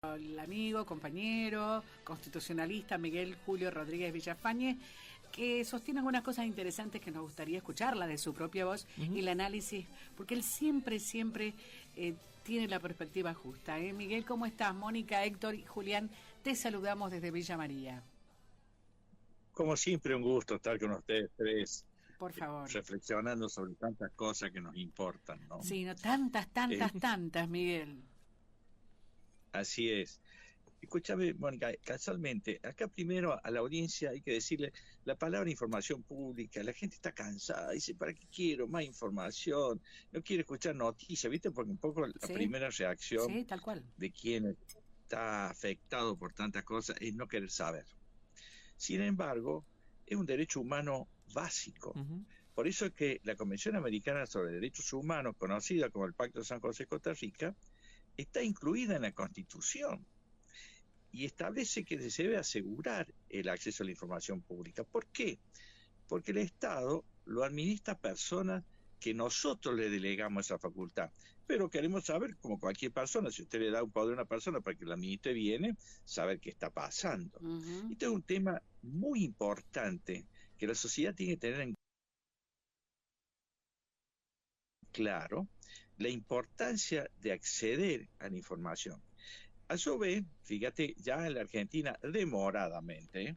El amigo, compañero, constitucionalista Miguel Julio Rodríguez Villafañe, que sostiene algunas cosas interesantes que nos gustaría escucharla de su propia voz y el análisis, porque él siempre tiene la perspectiva justa. Miguel, ¿cómo estás? Mónica, Héctor y Julián, te saludamos desde Villa María. Como siempre, un gusto estar con ustedes tres, Por favor. reflexionando sobre tantas cosas que nos importan, ¿no? Sí, no, tantas, Miguel. Así es. Escúchame, Mónica, casualmente, acá primero a la audiencia hay que decirle la palabra información pública. La gente está cansada, dice, ¿para qué quiero más información? No quiere escuchar noticias, ¿viste? Porque un poco la primera reacción tal cual. de quien está afectado por tantas cosas es no querer saber. Sin embargo, es un derecho humano básico. Por eso es que la Convención Americana sobre Derechos Humanos, conocida como el Pacto de San José-Costa Rica, está incluida en la Constitución y establece que se debe asegurar el acceso a la información pública. ¿Por qué? Porque el Estado lo administra a personas que nosotros le delegamos esa facultad. Pero queremos saber, como cualquier persona, si usted le da un poder a una persona para que la administre bien, saber qué está pasando. Este es un tema muy importante que la sociedad tiene que tener en claro la importancia de acceder a la información. A su vez, fíjate, ya en la Argentina, demoradamente,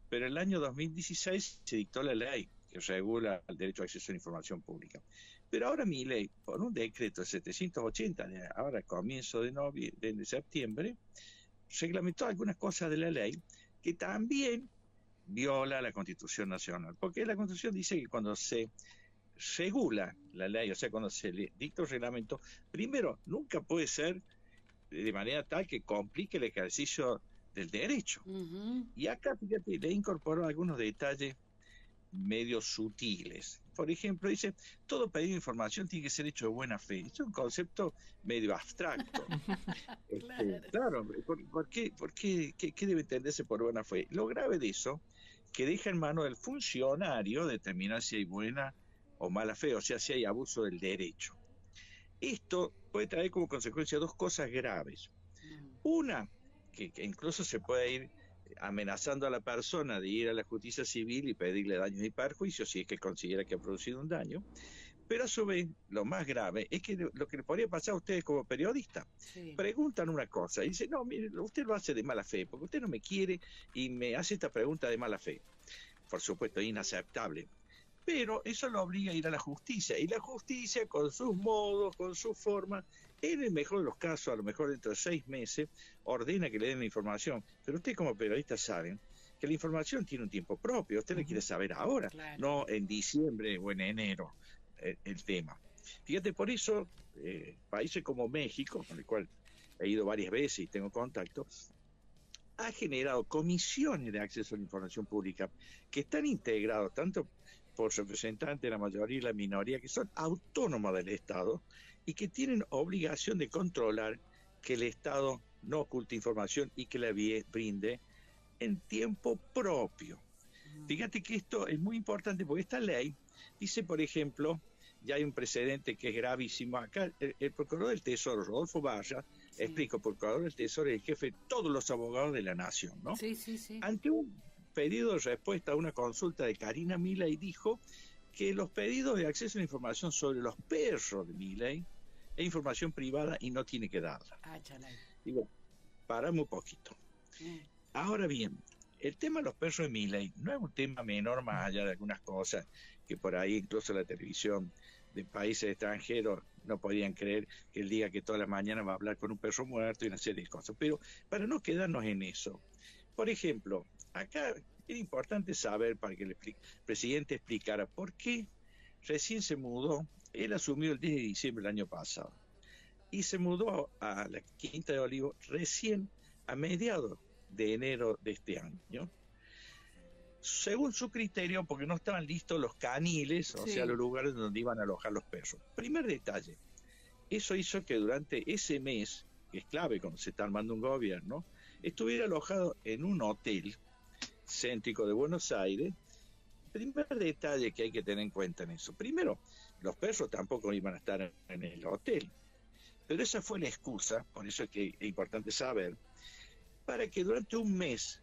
pero en el año 2016 se dictó la ley que regula el derecho a acceso a la información pública. Pero ahora mi ley, por un decreto 780, de ahora a comienzo de septiembre, reglamentó algunas cosas de la ley que también viola la Constitución Nacional. Porque la Constitución dice que cuando se regula la ley, o sea, cuando se le dicta un reglamento, primero, nunca puede ser de manera tal que complique el ejercicio del derecho. Y acá, fíjate, le incorporó algunos detalles medio sutiles. Por ejemplo, dice, todo pedido de información tiene que ser hecho de buena fe. Es un concepto medio abstracto. Claro, ¿qué debe entenderse por buena fe? Lo grave de eso, que deja en manos del funcionario determinar si hay buena o mala fe, o sea, si hay abuso del derecho. Esto puede traer como consecuencia dos cosas graves. Una, que incluso se puede ir amenazando a la persona de ir a la justicia civil y pedirle daños y perjuicios si es que considera que ha producido un daño. Pero a su vez, lo más grave es que lo que le podría pasar a ustedes como periodistas. Preguntan una cosa y dicen, no, mire, usted lo hace de mala fe, porque usted no me quiere y me hace esta pregunta de mala fe. Por supuesto, es inaceptable. Pero eso lo obliga a ir a la justicia, y la justicia con sus modos, con sus formas, en el mejor de los casos, a lo mejor dentro de 6 meses, ordena que le den la información. Pero ustedes como periodistas saben que la información tiene un tiempo propio, usted le quiere saber ahora, no en diciembre o en enero el tema. Fíjate, por eso países como México, con el cual he ido varias veces y tengo contacto, ha generado comisiones de acceso a la información pública que están integrados tanto por representantes de la mayoría y la minoría, que son autónomas del Estado y que tienen obligación de controlar que el Estado no oculte información y que la brinde en tiempo propio. Fíjate que esto es muy importante porque esta ley dice, por ejemplo, ya hay un precedente que es gravísimo. Acá el procurador del Tesoro, Rodolfo Barra, explico, el procurador del Tesoro es el jefe de todos los abogados de la nación, ¿no? Ante un pedido de respuesta a una consulta de Karina Milei, dijo que los pedidos de acceso a la información sobre los perros de Milei es información privada y no tiene que darla. Digo, parame un poquito. Ahora bien, el tema de los perros de Milei no es un tema menor, más allá de algunas cosas que por ahí incluso la televisión de países extranjeros no podían creer que el día que toda la mañana va a hablar con un perro muerto y una serie de cosas. Pero para no quedarnos en eso, por ejemplo, acá era importante saber, para que el presidente explicara por qué recién se mudó. Él asumió el 10 de diciembre del año pasado y se mudó a la Quinta de Olivos recién a mediados de enero de este año, según su criterio, porque no estaban listos los caniles, o sea, los lugares donde iban a alojar los perros. Primer detalle, eso hizo que durante ese mes, que es clave cuando se está armando un gobierno, estuviera alojado en un hotel céntrico de Buenos Aires. Primer detalle que hay que tener en cuenta en eso. Primero, los perros tampoco iban a estar en el hotel. Pero esa fue la excusa, por eso es que es importante saber, para que durante un mes,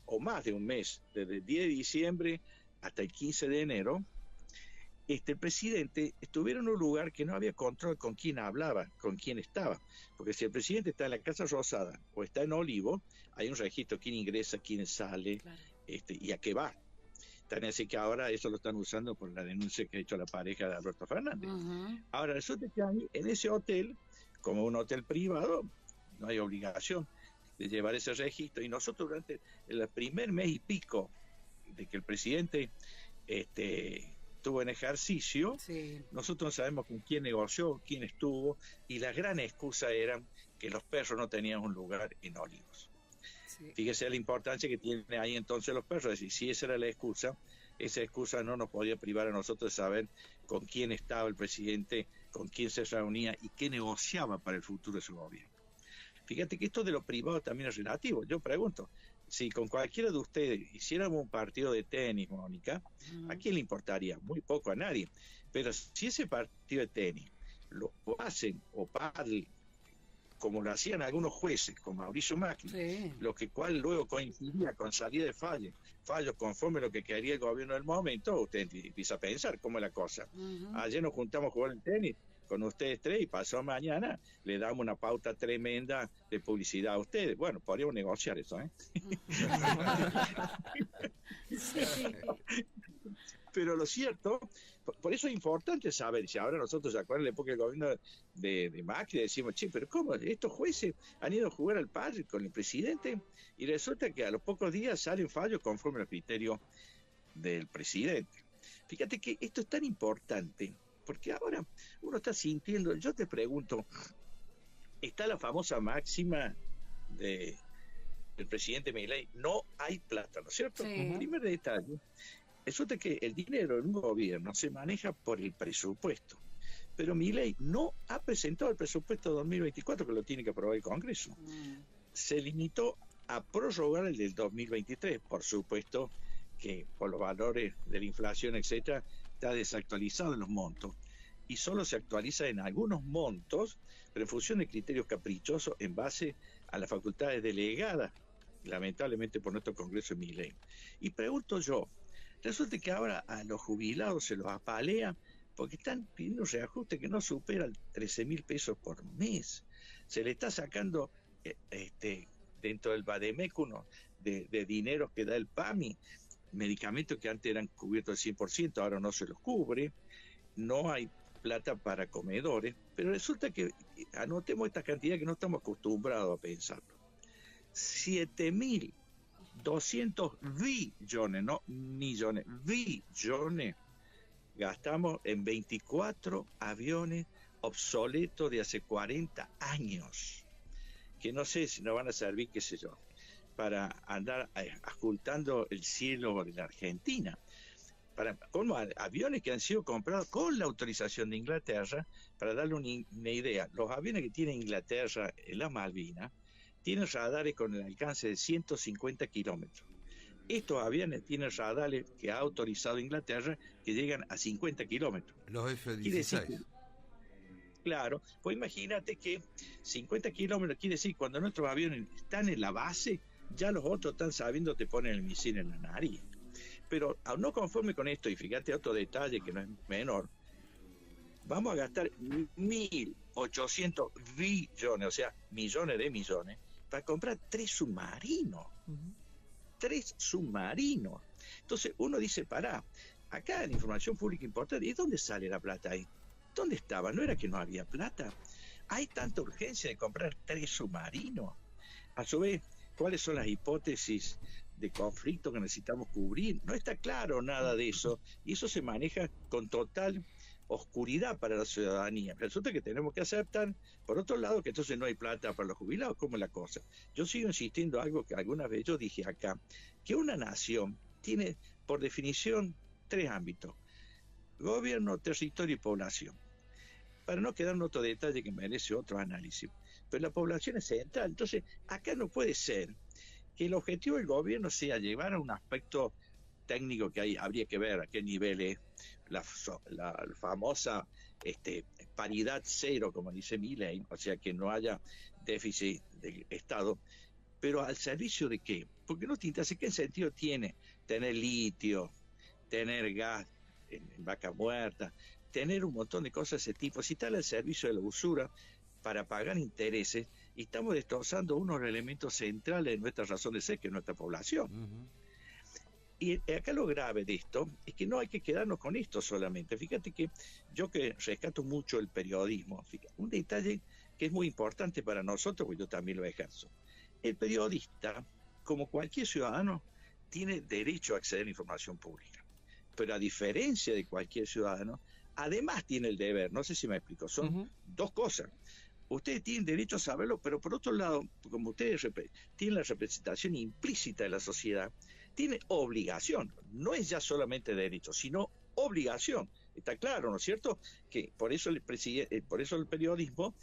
o más de un mes, desde el 10 de diciembre hasta el 15 de enero, el presidente estuviera en un lugar que no había control con quién hablaba, con quién estaba. Porque si el presidente está en la Casa Rosada o está en Olivo, hay un registro, quién ingresa, quién sale, claro, y a qué va. Tan así que ahora eso lo están usando por la denuncia que ha hecho la pareja de Alberto Fernández. Ahora resulta que en ese hotel, como un hotel privado, no hay obligación de llevar ese registro, y nosotros durante el primer mes y pico de que el presidente estuvo en ejercicio, sí, nosotros no sabemos con quién negoció, quién estuvo, y la gran excusa era que los perros no tenían un lugar en Olivos. Sí. Fíjese la importancia que tiene ahí entonces los perros, es decir, si esa era la excusa, esa excusa no nos podía privar a nosotros de saber con quién estaba el presidente, con quién se reunía y qué negociaba para el futuro de su gobierno. Fíjate que esto de lo privado también es relativo. Yo pregunto, si con cualquiera de ustedes hiciéramos un partido de tenis, Mónica, ¿a quién le importaría? Muy poco, a nadie. Pero si ese partido de tenis lo hacen o pádel, como lo hacían algunos jueces, como Mauricio Macri, sí, lo que cual luego coincidía con salida de fallos conforme a lo que quería el gobierno del momento, usted empieza a pensar cómo es la cosa. Ayer nos juntamos a jugar el tenis con ustedes tres, y pasó mañana le damos una pauta tremenda de publicidad a ustedes. Bueno, podríamos negociar eso, ¿eh? Sí. Pero lo cierto, por eso es importante saber, si ahora nosotros, ¿se acuerdan? En la época del gobierno de Macri, decimos, che, pero ¿cómo? Estos jueces han ido a jugar al padre con el presidente, y resulta que a los pocos días salen fallos conforme al criterio del presidente. Fíjate que esto es tan importante, porque ahora uno está sintiendo, yo te pregunto, está la famosa máxima del presidente Milei, no hay plata, ¿no es cierto? Sí. Primer detalle, resulta que el dinero en un gobierno se maneja por el presupuesto, pero Milei no ha presentado el presupuesto 2024, que lo tiene que aprobar el Congreso. Se limitó a prorrogar el del 2023, por supuesto que por los valores de la inflación, etcétera, está desactualizado en los montos, y solo se actualiza en algunos montos, pero en función de criterios caprichosos en base a las facultades delegadas, lamentablemente por nuestro Congreso de Milei. Y pregunto yo, resulta que ahora a los jubilados se los apalea porque están pidiendo un reajuste que no supera 13.000 pesos por mes. Se le está sacando dentro del Vademécuno de dineros que da el PAMI, medicamentos que antes eran cubiertos al 100%, ahora no se los cubre, no hay plata para comedores, pero resulta que anotemos esta cantidad que no estamos acostumbrados a pensarlo. 7.200 billones, no millones, billones gastamos en 24 aviones obsoletos de hace 40 años, que no sé si nos van a servir, qué sé yo, para andar ocultando el cielo de la Argentina. Como aviones que han sido comprados con la autorización de Inglaterra. Para darle una idea, los aviones que tiene Inglaterra en las Malvinas tienen radares con el alcance de 150 kilómetros. Estos aviones tienen radares que ha autorizado Inglaterra que llegan a 50 kilómetros. Los F-16. Claro, pues imagínate que 50 kilómetros quiere decir, cuando nuestros aviones están en la base, ya los otros están sabiendo, te ponen el misil en la nariz. Pero no conforme con esto, y fíjate otro detalle que no es menor, vamos a gastar 1.800 billones, o sea, millones de millones, para comprar 3 submarinos. 3 submarinos. Entonces uno dice, pará, acá en información pública importante, ¿y dónde sale la plata ahí? ¿Dónde estaba? ¿No era que no había plata? ¿Hay tanta urgencia de comprar 3 submarinos? A su vez, ¿cuáles son las hipótesis de conflicto que necesitamos cubrir? No está claro nada de eso, y eso se maneja con total oscuridad para la ciudadanía. Resulta que tenemos que aceptar, por otro lado, que entonces no hay plata para los jubilados. ¿Cómo es la cosa? Yo sigo insistiendo algo que alguna vez yo dije acá, que una nación tiene, por definición, 3 ámbitos: gobierno, territorio y población. Para no quedar en otro detalle que merece otro análisis, pero la población es central. Entonces, acá no puede ser que el objetivo del gobierno sea llevar a un aspecto técnico que hay, habría que ver a qué nivel es la famosa paridad cero, como dice Milei, o sea, que no haya déficit del Estado, pero ¿al servicio de qué? Porque no te interesa qué sentido tiene tener litio, tener gas en vaca muerta, tener un montón de cosas de ese tipo, si está al servicio de la usura para pagar intereses, y estamos destrozando uno de los elementos centrales de nuestra razón de ser, que es nuestra población. Uh-huh. Y acá lo grave de esto es que no hay que quedarnos con esto solamente. Fíjate que yo que rescato mucho el periodismo, fíjate, un detalle que es muy importante para nosotros, porque yo también lo ejerzo. El periodista, como cualquier ciudadano, tiene derecho a acceder a información pública. Pero a diferencia de cualquier ciudadano, además tiene el deber, no sé si me explico, son dos cosas. Ustedes tienen derecho a saberlo, pero por otro lado, como ustedes tienen la representación implícita de la sociedad, tienen obligación, no es ya solamente derecho, sino obligación. Está claro, ¿no es cierto? Que por eso por eso el periodismo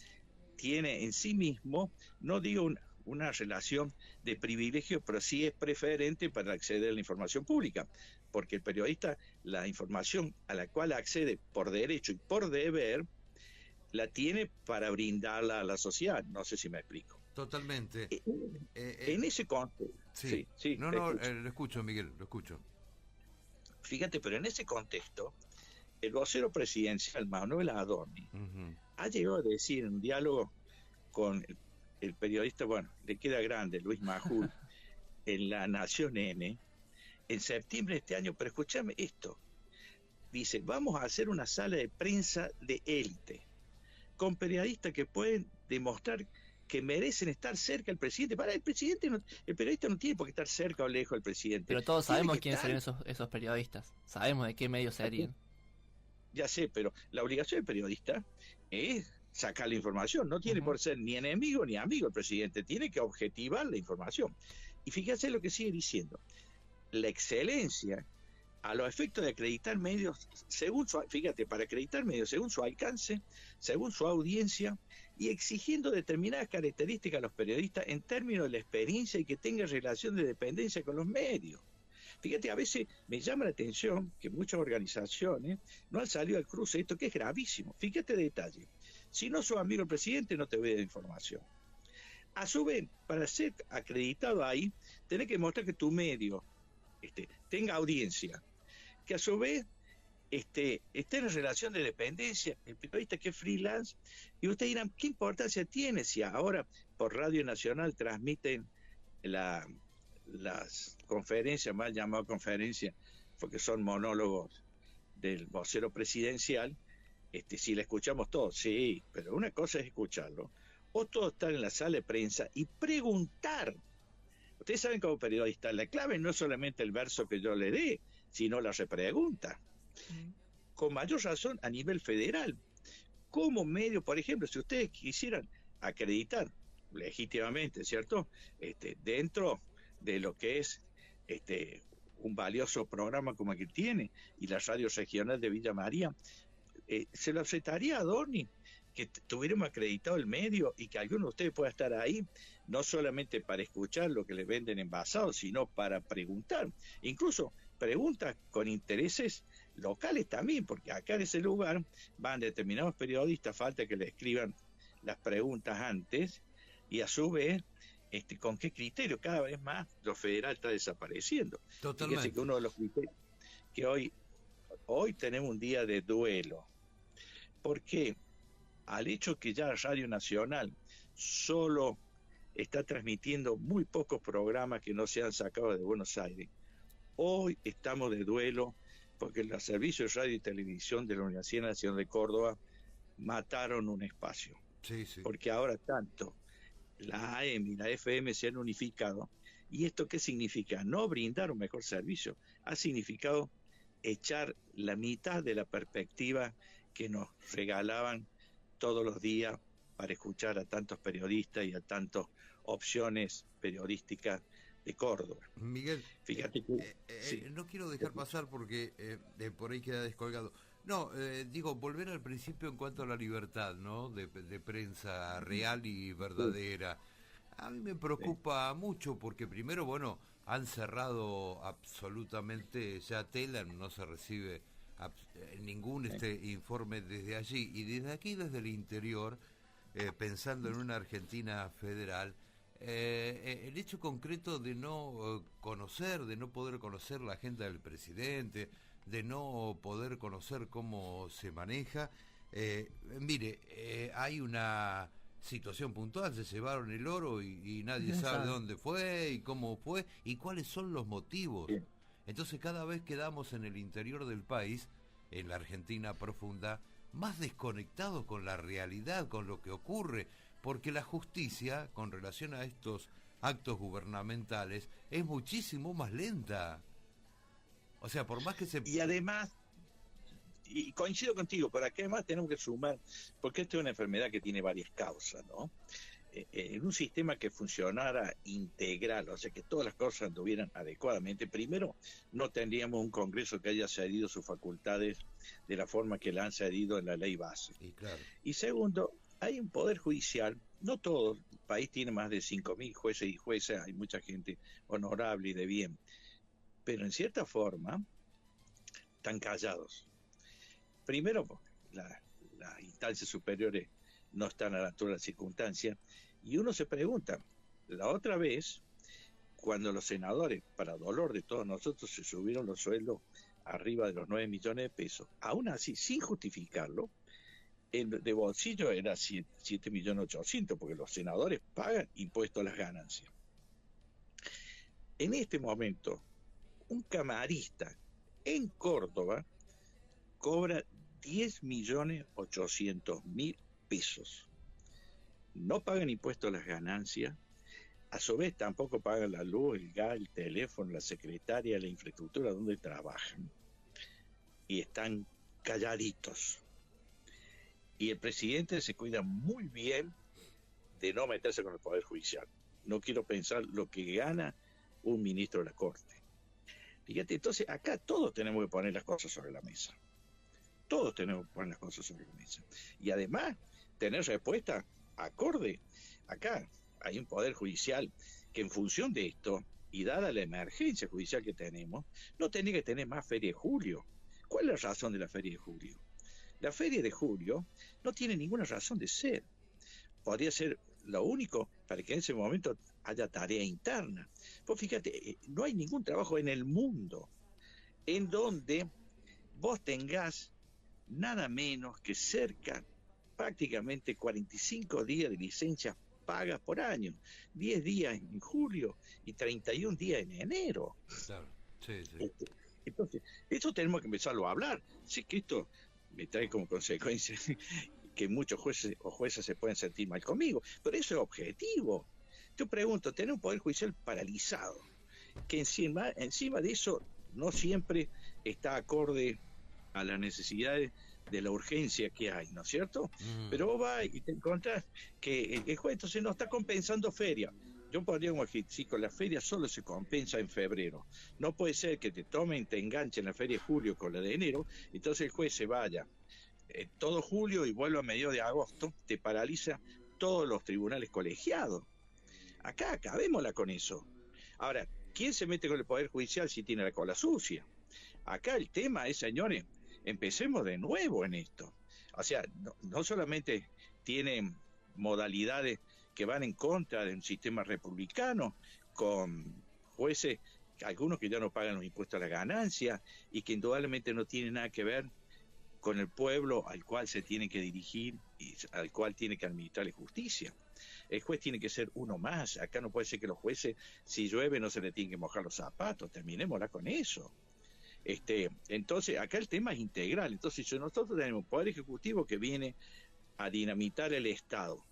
tiene en sí mismo, no digo una relación de privilegio, pero sí es preferente para acceder a la información pública, porque el periodista, la información a la cual accede por derecho y por deber, la tiene para brindarla a la sociedad. No sé si me explico. Totalmente. En ese contexto. Sí. No, lo escucho, Miguel, lo escucho. Fíjate, pero en ese contexto, el vocero presidencial, Manuel Adorni, ha llegado a decir en un diálogo con el periodista, bueno, le queda grande, Luis Majul, en La Nación N, en septiembre de este año, pero escúchame esto, dice, vamos a hacer una sala de prensa de élite, con periodistas que pueden demostrar que merecen estar cerca del presidente. Para el presidente, el periodista no tiene por qué estar cerca o lejos del presidente. Pero todos sabemos quiénes serían esos periodistas. Sabemos de qué medios serían. Ya sé, pero la obligación del periodista es sacar la información. No tiene por ser ni enemigo ni amigo el presidente. Tiene que objetivar la información. Y fíjate lo que sigue diciendo. La excelencia a los efectos de acreditar medios, para acreditar medios según su alcance, según su audiencia, y exigiendo determinadas características a los periodistas en términos de la experiencia y que tenga relación de dependencia con los medios. Fíjate, a veces me llama la atención que muchas organizaciones no han salido al cruce esto, que es gravísimo. Fíjate detalle. Si no sos amigo del presidente, no te voy a dar información. A su vez, para ser acreditado ahí, tenés que mostrar que tu medio tenga audiencia, que a su vez esté en relación de dependencia, el periodista que es freelance, y ustedes dirán, ¿qué importancia tiene si ahora por Radio Nacional transmiten las conferencias, mal llamadas conferencias, porque son monólogos del vocero presidencial? Si la escuchamos todos, sí, pero una cosa es escucharlo, otro estar en la sala de prensa y preguntar. Ustedes saben, como periodista, la clave no es solamente el verso que yo le dé, sino la repregunta. Con mayor razón a nivel federal. Como medio, por ejemplo, si ustedes quisieran acreditar legítimamente, ¿cierto? Dentro de lo que es un valioso programa como el que tiene, y la radio regional de Villa María, se lo aceptaría a Adorni que tuviéramos acreditado el medio y que alguno de ustedes pueda estar ahí, no solamente para escuchar lo que les venden envasados, sino para preguntar, incluso preguntas con intereses locales también, porque acá en ese lugar van determinados periodistas, falta que le escriban las preguntas antes, y a su vez, con qué criterio. Cada vez más lo federal está desapareciendo. Totalmente. Fíjese que uno de los criterios que hoy tenemos un día de duelo. ¿Por qué? Al hecho que ya Radio Nacional solo está transmitiendo muy pocos programas que no se han sacado de Buenos Aires. Hoy estamos de duelo porque los servicios de radio y televisión de la Universidad Nacional de Córdoba mataron un espacio. Sí. Porque ahora tanto la AM y la FM se han unificado. ¿Y esto qué significa? No brindar un mejor servicio. Ha significado echar la mitad de la perspectiva que nos regalaban todos los días para escuchar a tantos periodistas y a tantas opciones periodísticas de Córdoba. Miguel, fíjate que sí. No quiero dejar pasar porque por ahí queda descolgado. No, digo, volver al principio en cuanto a la libertad, ¿no? De prensa real y verdadera. A mí me preocupa mucho porque primero, bueno, han cerrado absolutamente ya Telam, no se recibe ningún informe desde allí y desde aquí, desde el interior, pensando en una Argentina federal, el hecho concreto de no conocer, de no poder conocer la agenda del presidente, de no poder conocer cómo se maneja, mire, hay una situación puntual, se llevaron el oro y nadie sabe dónde fue y cómo fue y cuáles son los motivos. Bien. Entonces cada vez quedamos en el interior del país, en la Argentina profunda, más desconectados con la realidad, con lo que ocurre, porque la justicia, con relación a estos actos gubernamentales, es muchísimo más lenta. O sea, por más que se... Y además, y coincido contigo, pero aquí además tenemos que sumar, porque esta es una enfermedad que tiene varias causas, ¿no? En un sistema que funcionara integral, o sea, que todas las cosas anduvieran adecuadamente, primero, no tendríamos un Congreso que haya cedido sus facultades de la forma que la han cedido en la ley base. Y claro. Y segundo, hay un poder judicial, no todo el país tiene más de 5.000 jueces y juezas, hay mucha gente honorable y de bien, pero en cierta forma están callados. Primero, porque las instancias superiores no están a la altura de las circunstancias, y uno se pregunta, la otra vez, cuando los senadores, para dolor de todos nosotros, se subieron los sueldos arriba de los 9 millones de pesos, aún así, sin justificarlo, de bolsillo era 7.800.000, porque los senadores pagan impuestos a las ganancias. En este momento, un camarista en Córdoba cobra 10.800.000 pesos. No pagan impuestos a las ganancias, a su vez tampoco pagan la luz, el gas, el teléfono, la secretaria, la infraestructura donde trabajan. Y están calladitos. Y el presidente se cuida muy bien de no meterse con el Poder Judicial. No quiero pensar lo que gana un ministro de la Corte. Fíjate, entonces acá todos tenemos que poner las cosas sobre la mesa. Todos tenemos que poner las cosas sobre la mesa. Y además, tener respuesta acorde. Acá hay un Poder Judicial que en función de esto, y dada la emergencia judicial que tenemos, no tiene que tener más Feria de Julio. ¿Cuál es la razón de la Feria de Julio? La Feria de Julio no tiene ninguna razón de ser. Podría ser lo único para que en ese momento haya tarea interna. Pues fíjate, no hay ningún trabajo en el mundo en donde vos tengas nada menos que cerca prácticamente 45 días de licencias pagas por año, 10 días en julio y 31 días en enero. Claro, sí, sí. Entonces, eso tenemos que empezarlo a hablar. Sí que esto me trae como consecuencia que muchos jueces o juezas se pueden sentir mal conmigo, pero eso es objetivo. Yo pregunto, tener un Poder Judicial paralizado, que encima de eso no siempre está acorde a las necesidades de la urgencia que hay, ¿no es cierto? Pero vos vas y te encontrás que el juez entonces no está compensando feria. Yo podría decir, con la feria solo se compensa en febrero. No puede ser que te tomen, te enganchen la feria de julio con la de enero, entonces el juez se vaya todo julio y vuelva a mediados de agosto, te paraliza todos los tribunales colegiados. Acá acabémosla con eso. Ahora, ¿quién se mete con el Poder Judicial si tiene la cola sucia? Acá el tema es, señores, empecemos de nuevo en esto. O sea, no solamente tienen modalidades que van en contra de un sistema republicano, con jueces, algunos que ya no pagan los impuestos a la ganancia y que indudablemente no tienen nada que ver con el pueblo al cual se tiene que dirigir y al cual tiene que administrarle justicia. El juez tiene que ser uno más. Acá no puede ser que los jueces, si llueve, no se le tienen que mojar los zapatos. Terminémosla con eso. Entonces, acá el tema es integral. Entonces, si nosotros tenemos un Poder Ejecutivo que viene a dinamitar el Estado,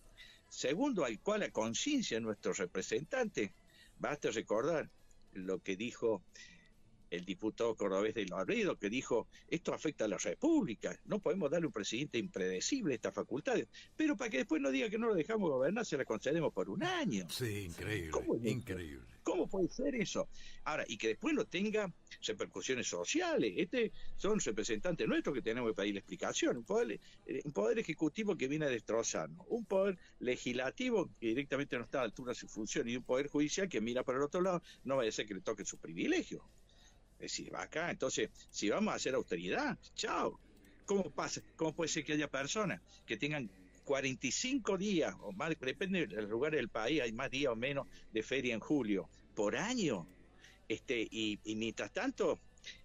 segundo, al cual la conciencia de nuestros representantes, basta recordar lo que dijo el diputado cordobés de Laredo, que dijo, esto afecta a la República, no podemos darle a un presidente impredecible estas facultades, pero para que después no diga que no lo dejamos gobernar, se la concedemos por un año. Sí, increíble, ¿Cómo es increíble. ¿Cómo puede ser eso? Ahora, y que después no tenga repercusiones sociales. Son representantes nuestros que tenemos que pedirle explicación. Un poder ejecutivo que viene a destrozarnos. Un poder legislativo que directamente no está a la altura de su función. Y un poder judicial que mira para el otro lado, no vaya a ser que le toquen sus privilegios. Es decir, va acá. Entonces, si vamos a hacer austeridad, chao. ¿Cómo puede ser que haya personas que tengan 45 días o más, depende del lugar del país, hay más días o menos de feria en julio por año, y mientras tanto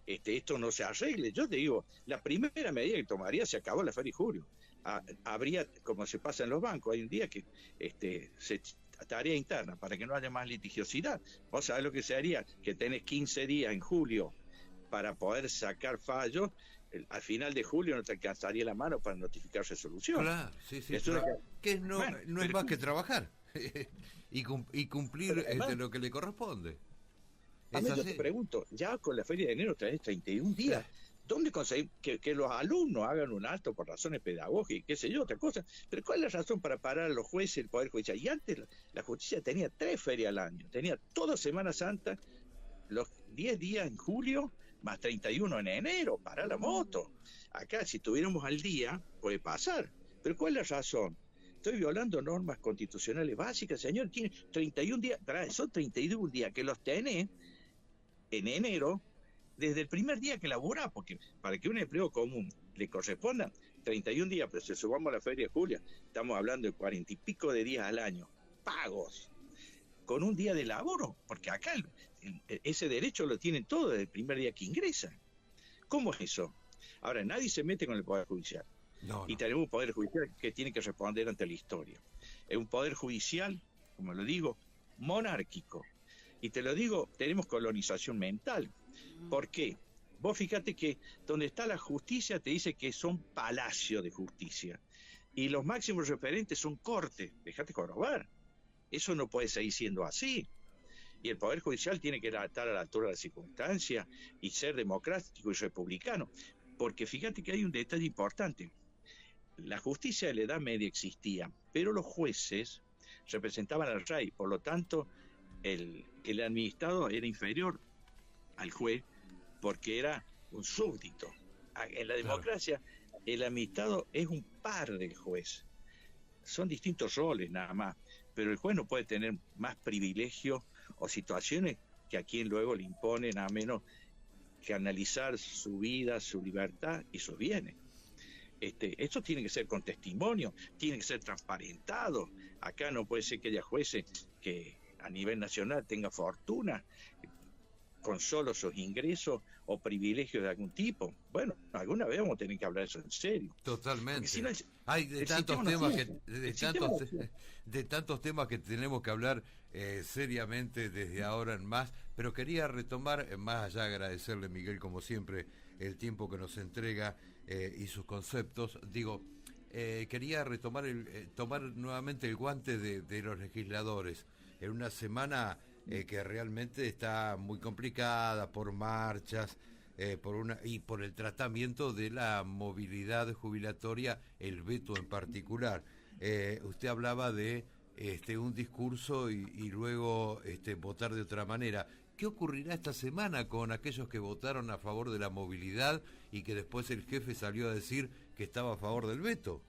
esto no se arregle? Yo te digo, la primera medida que tomaría, se acabó la feria en julio. Habría, como se pasa en los bancos, hay un día que tarea interna para que no haya más litigiosidad. Vos sabés lo que se haría, que tenés 15 días en julio para poder sacar fallos. Al final de julio no te alcanzaría la mano para notificar resolución. Claro, sí, claro. No es más que trabajar y cumplir lo que le corresponde. A mí yo te pregunto, ya con la feria de enero traes 31 días. ¿Dónde conseguir que los alumnos hagan un alto por razones pedagógicas, qué sé yo, otra cosa? Pero ¿cuál es la razón para parar a los jueces, el Poder Judicial? Y antes la justicia tenía 3 ferias al año. Tenía toda Semana Santa, los 10 días en julio, más 31 en enero, para la moto. Acá, si tuviéramos al día, puede pasar. Pero ¿cuál es la razón? Estoy violando normas constitucionales básicas, señor. Tiene 31 días, son 31 días que los tenés en enero, desde el primer día que laburás, porque para que un empleo común le corresponda 31 días, pero si subamos a la feria de julio, estamos hablando de 40 y pico de días al año, pagos, con un día de laboro, porque acá ese derecho lo tienen todos desde el primer día que ingresan. ¿Cómo es eso? Ahora, nadie se mete con el Poder Judicial. No. Y tenemos un Poder Judicial que tiene que responder ante la historia. Es un Poder Judicial, como lo digo, monárquico. Y te lo digo, tenemos colonización mental. ¿Por qué? Vos fíjate que donde está la justicia te dice que son palacios de justicia. Y los máximos referentes son cortes. Déjate jorobar. Eso no puede seguir siendo así. Y el Poder Judicial tiene que estar a la altura de las circunstancias y ser democrático y republicano. Porque fíjate que hay un detalle importante. La justicia de la Edad Media existía, pero los jueces representaban al rey. Por lo tanto, el administrado era inferior al juez porque era un súbdito. En la democracia, el administrado es un par del juez. Son distintos roles nada más, pero el juez no puede tener más privilegios o situaciones que a quien luego le impone nada menos que analizar su vida, su libertad y sus bienes. Esto tiene que ser con testimonio, tiene que ser transparentado. Acá no puede ser que haya jueces que a nivel nacional tengan fortuna con solo sus ingresos o privilegios de algún tipo. Bueno, alguna vez vamos a tener que hablar de eso en serio. Totalmente. Si no, hay de tantos temas que tenemos que hablar seriamente desde ahora en más, pero quería retomar, más allá de agradecerle, Miguel, como siempre, el tiempo que nos entrega y sus conceptos. Quería retomar tomar nuevamente el guante de los legisladores en una semana que realmente está muy complicada por marchas, por el tratamiento de la movilidad jubilatoria, el veto en particular. Usted hablaba de un discurso y luego votar de otra manera. ¿Qué ocurrirá esta semana con aquellos que votaron a favor de la movilidad y que después el jefe salió a decir que estaba a favor del veto?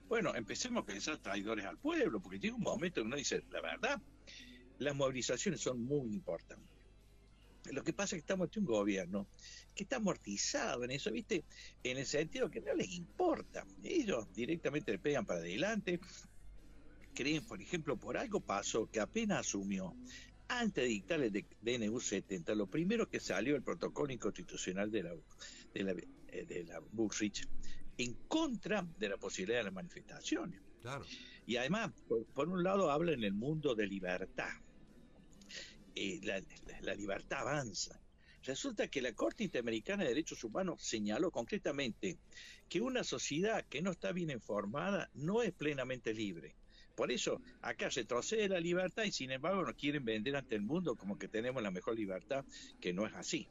Bueno, empecemos a pensar traidores al pueblo, porque llega un momento en que uno dice, la verdad, las movilizaciones son muy importantes. Lo que pasa es que estamos ante un gobierno que está amortizado en eso, ¿viste? En el sentido que no les importa. Ellos directamente le pegan para adelante. Creen, por ejemplo, por algo pasó que apenas asumió. Antes de dictar el DNU 70, lo primero que salió el protocolo inconstitucional de la Bullrich en contra de la posibilidad de las manifestaciones. Claro. Y además, por un lado, habla en el mundo de libertad. La libertad avanza. Resulta que la Corte Interamericana de Derechos Humanos señaló concretamente que una sociedad que no está bien informada no es plenamente libre. Por eso, acá retrocede la libertad y sin embargo nos quieren vender ante el mundo como que tenemos la mejor libertad, que no es así.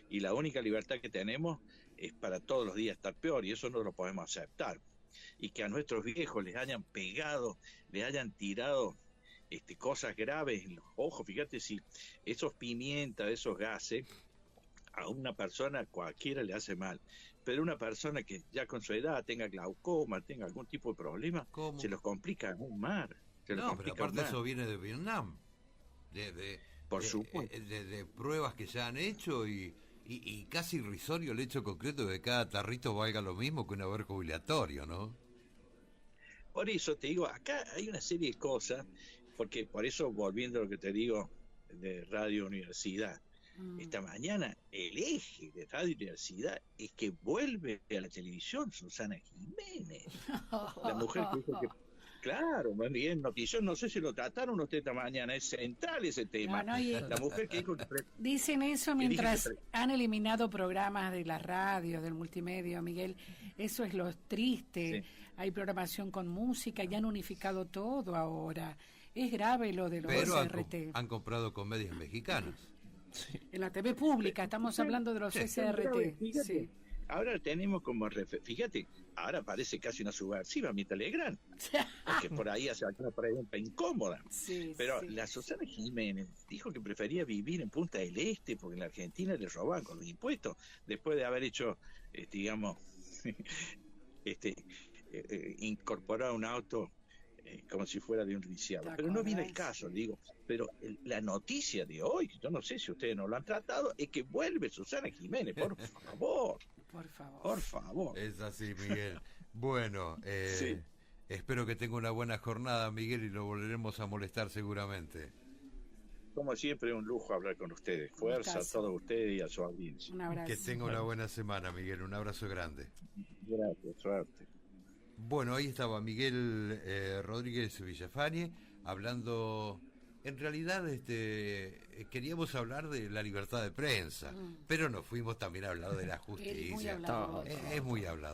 Y la única libertad que tenemos es para todos los días estar peor y eso no lo podemos aceptar. Y que a nuestros viejos les hayan pegado, les hayan tirado cosas graves en los ojos, fíjate si esos pimientas, esos gases, a una persona cualquiera le hace mal, pero una persona que ya con su edad tenga glaucoma, tenga algún tipo de problema, ¿Cómo? se los complica aún más. No, pero aparte eso viene de Vietnam, por supuesto. de pruebas que se han hecho y casi irrisorio el hecho concreto de que cada tarrito valga lo mismo que un haber jubilatorio, ¿no? Por eso te digo, acá hay una serie de cosas, porque por eso, volviendo a lo que te digo de Radio Universidad, esta mañana el eje de Radio Universidad es que vuelve a la televisión Susana Jiménez, la mujer que dijo que... Claro, muy bien, noticias, no sé si lo trataron usted esta mañana, es central ese tema. No, la mujer que dijo que... Dicen eso mientras han eliminado programas de la radio, del multimedia, Miguel. Eso es lo triste. Sí. Hay programación con música y han unificado todo ahora. Es grave lo de los SRT. Han comprado comedias mexicanas. Sí. En la TV pública, estamos hablando de los SRT. Sí. Ahora tenemos como fíjate, ahora parece casi una subversiva mi Telegram, porque por ahí hace alguna pregunta incómoda. Sí, pero la Susana Jiménez dijo que prefería vivir en Punta del Este porque en la Argentina le robaban con los impuestos, después de haber hecho, digamos, incorporar un auto como si fuera de un lisiado. Pero no viene el caso, digo. Pero la noticia de hoy, yo no sé si ustedes no lo han tratado, es que vuelve Susana Jiménez, por favor. Por favor. Por favor. Es así, Miguel. Bueno, sí. Espero que tenga una buena jornada, Miguel, y lo volveremos a molestar seguramente. Como siempre, un lujo hablar con ustedes. Fuerza a todos ustedes y a su audiencia. Un abrazo. Que tenga una buena semana, Miguel. Un abrazo grande. Gracias, suerte. Bueno, ahí estaba Miguel Rodríguez Villafañe hablando. En realidad queríamos hablar de la libertad de prensa, pero nos fuimos también a hablar de la justicia. Es muy hablado. Es muy hablado.